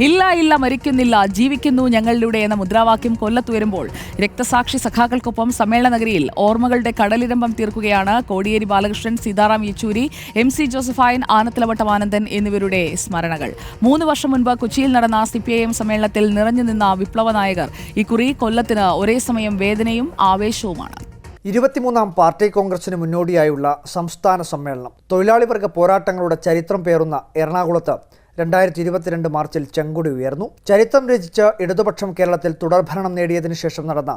ഇല്ല ഇല്ല മരിക്കുന്നില്ല, ജീവിക്കുന്നു ഞങ്ങളിലൂടെ എന്ന മുദ്രാവാക്യം കൊല്ലത്തുയരുമ്പോൾ രക്തസാക്ഷി സഖാക്കൾക്കൊപ്പം സമ്മേളന നഗരിയിൽ ഓർമ്മകളുടെ കടലിരമ്പം തീർക്കുകയാണ് കോടിയേരി ബാലകൃഷ്ണൻ, സീതാറാം യെച്ചൂരി, MC ജോസഫൈൻ, ആനത്തലവട്ടം ആനന്ദൻ എന്നിവരുടെ സ്മരണകൾ. 3 വർഷം മുൻപ് കൊച്ചിയിൽ നടന്ന CPIM സമ്മേളനത്തിൽ നിറഞ്ഞു നിന്ന വിപ്ലവ നായകർ ഇക്കുറി കൊല്ലത്തിന് ഒരേ സമയം വേദനയും ആവേശവുമാണ്. 23ാം പാർട്ടി കോൺഗ്രസിന് മുന്നോടിയായുള്ള സംസ്ഥാന സമ്മേളനം തൊഴിലാളി വർഗ പോരാട്ടങ്ങളുടെ ചരിത്രം പേറുന്ന എറണാകുളത്ത് 2022 മാർച്ചിൽ ചെങ്കൊടി ഉയർന്നു. ചരിത്രം രചിച്ച് ഇടതുപക്ഷം കേരളത്തിൽ തുടർഭരണം നേടിയതിനു ശേഷം നടന്ന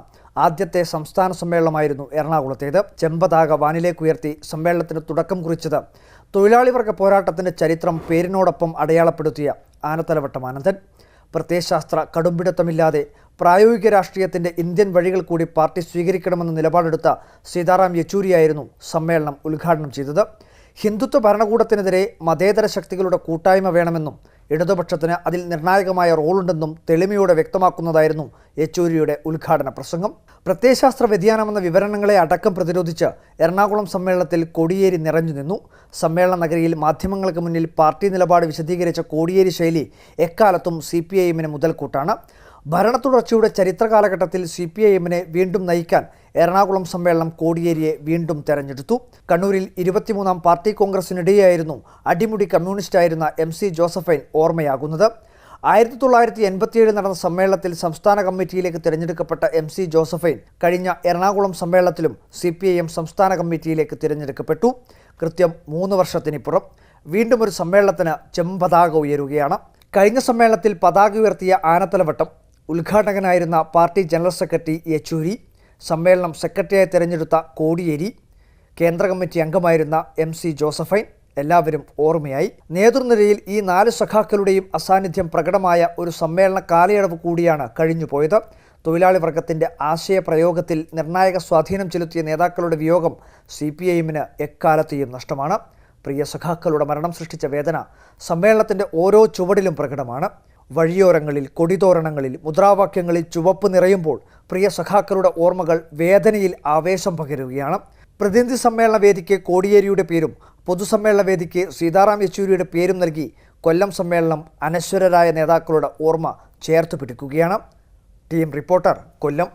ആദ്യത്തെ സംസ്ഥാന സമ്മേളനമായിരുന്നു എറണാകുളത്തേത്. ചെമ്പതാക വാനിലേക്കുയർത്തി സമ്മേളനത്തിന് തുടക്കം കുറിച്ചത് തൊഴിലാളി വർഗ പോരാട്ടത്തിന്റെ ചരിത്രം പേരിനോടൊപ്പം അടയാളപ്പെടുത്തിയ ആനത്തലവട്ടം ആനന്ദൻ. പ്രത്യയശാസ്ത്ര കടുംപിടുത്തമില്ലാതെ പ്രായോഗിക രാഷ്ട്രീയത്തിന്റെ ഇന്ത്യൻ വഴികൾ കൂടി പാർട്ടി സ്വീകരിക്കണമെന്ന നിലപാടെടുത്ത സീതാറാം യെച്ചൂരിയായിരുന്നു സമ്മേളനം ഉദ്ഘാടനം ചെയ്തത്. ഹിന്ദുത്വ ഭരണകൂടത്തിനെതിരെ മതേതര ശക്തികളുടെ കൂട്ടായ്മ വേണമെന്നും ഇടതുപക്ഷത്തിന് അതിൽ നിർണായകമായ റോളുണ്ടെന്നും തെളിമയോടെ വ്യക്തമാക്കുന്നതായിരുന്നു യെച്ചൂരിയുടെ ഉദ്ഘാടന പ്രസംഗം. പ്രത്യയശാസ്ത്ര വ്യതിയാനമെന്ന വിവരണങ്ങളെ അടക്കം പ്രതിരോധിച്ച് എറണാകുളം സമ്മേളനത്തിൽ കോടിയേരി നിറഞ്ഞു നിന്നു. സമ്മേളന നഗരിയിൽ മാധ്യമങ്ങൾക്ക് മുന്നിൽ പാർട്ടി നിലപാട് വിശദീകരിച്ച കോടിയേരി ശൈലി എക്കാലത്തും CPIMന് മുതൽക്കൂട്ടാണ്. ഭരണത്തുടർച്ചയുടെ ചരിത്ര കാലഘട്ടത്തിൽ CPIMനെ വീണ്ടും നയിക്കാൻ എറണാകുളം സമ്മേളനം കോടിയേരിയെ വീണ്ടും തെരഞ്ഞെടുത്തു. കണ്ണൂരിൽ 23ാം പാർട്ടി കോൺഗ്രസിനിടെയായിരുന്നു അടിമുടി കമ്മ്യൂണിസ്റ്റായിരുന്ന MC ജോസഫൈൻ ഓർമ്മയാകുന്നത്. 1987 നടന്ന സമ്മേളനത്തിൽ സംസ്ഥാന കമ്മിറ്റിയിലേക്ക് തിരഞ്ഞെടുക്കപ്പെട്ട MC ജോസഫൈൻ കഴിഞ്ഞ എറണാകുളം സമ്മേളനത്തിലും CPIM സംസ്ഥാന കമ്മിറ്റിയിലേക്ക് തിരഞ്ഞെടുക്കപ്പെട്ടു. കൃത്യം 3 വർഷത്തിനിപ്പുറം വീണ്ടും ഒരു സമ്മേളനത്തിന് ചെമ്പതാക ഉയരുകയാണ്. കഴിഞ്ഞ സമ്മേളനത്തിൽ പതാക ഉയർത്തിയ ആനത്തലവട്ടം, ഉദ്ഘാടകനായിരുന്ന പാർട്ടി ജനറൽ സെക്രട്ടറി യെച്ചൂരി, സമ്മേളനം സെക്രട്ടറിയായി തിരഞ്ഞെടുത്ത കോടിയേരി, കേന്ദ്ര കമ്മിറ്റി അംഗമായിരുന്ന MC ജോസഫൈൻ എല്ലാവരും ഓർമ്മയായി. നേതൃനിരയിൽ ഈ 4 സഖാക്കളുടെയും അസാന്നിധ്യം പ്രകടമായ ഒരു സമ്മേളന കാലയളവ് കൂടിയാണ് കഴിഞ്ഞുപോയത്. തൊഴിലാളി വർഗത്തിൻ്റെ ആശയപ്രയോഗത്തിൽ നിർണായക സ്വാധീനം ചെലുത്തിയ നേതാക്കളുടെ വിയോഗം CPIMന് എക്കാലത്തെയും നഷ്ടമാണ്. പ്രിയ സഖാക്കളുടെ മരണം സൃഷ്ടിച്ച വേദന സമ്മേളനത്തിൻ്റെ ഓരോ ചുവടിലും പ്രകടമാണ്. വഴിയോരങ്ങളിൽ, കൊടിതോരണങ്ങളിൽ, മുദ്രാവാക്യങ്ങളിൽ ചുവപ്പ് നിറയുമ്പോൾ പ്രിയ സഖാക്കളുടെ ഓർമ്മകൾ വേദനയിൽ ആവേശം പകരുകയാണ്. പ്രതിനിധി സമ്മേളന വേദിക്ക് കോടിയേരിയുടെ പേരും പൊതുസമ്മേളന വേദിക്ക് സീതാറാം യെച്ചൂരിയുടെ പേരും നൽകി കൊല്ലം സമ്മേളനം അനശ്വരരായ നേതാക്കളുടെ ഓർമ്മ ചേർത്ത് പിടിക്കുകയാണ്. ടീം റിപ്പോർട്ടർ, കൊല്ലം.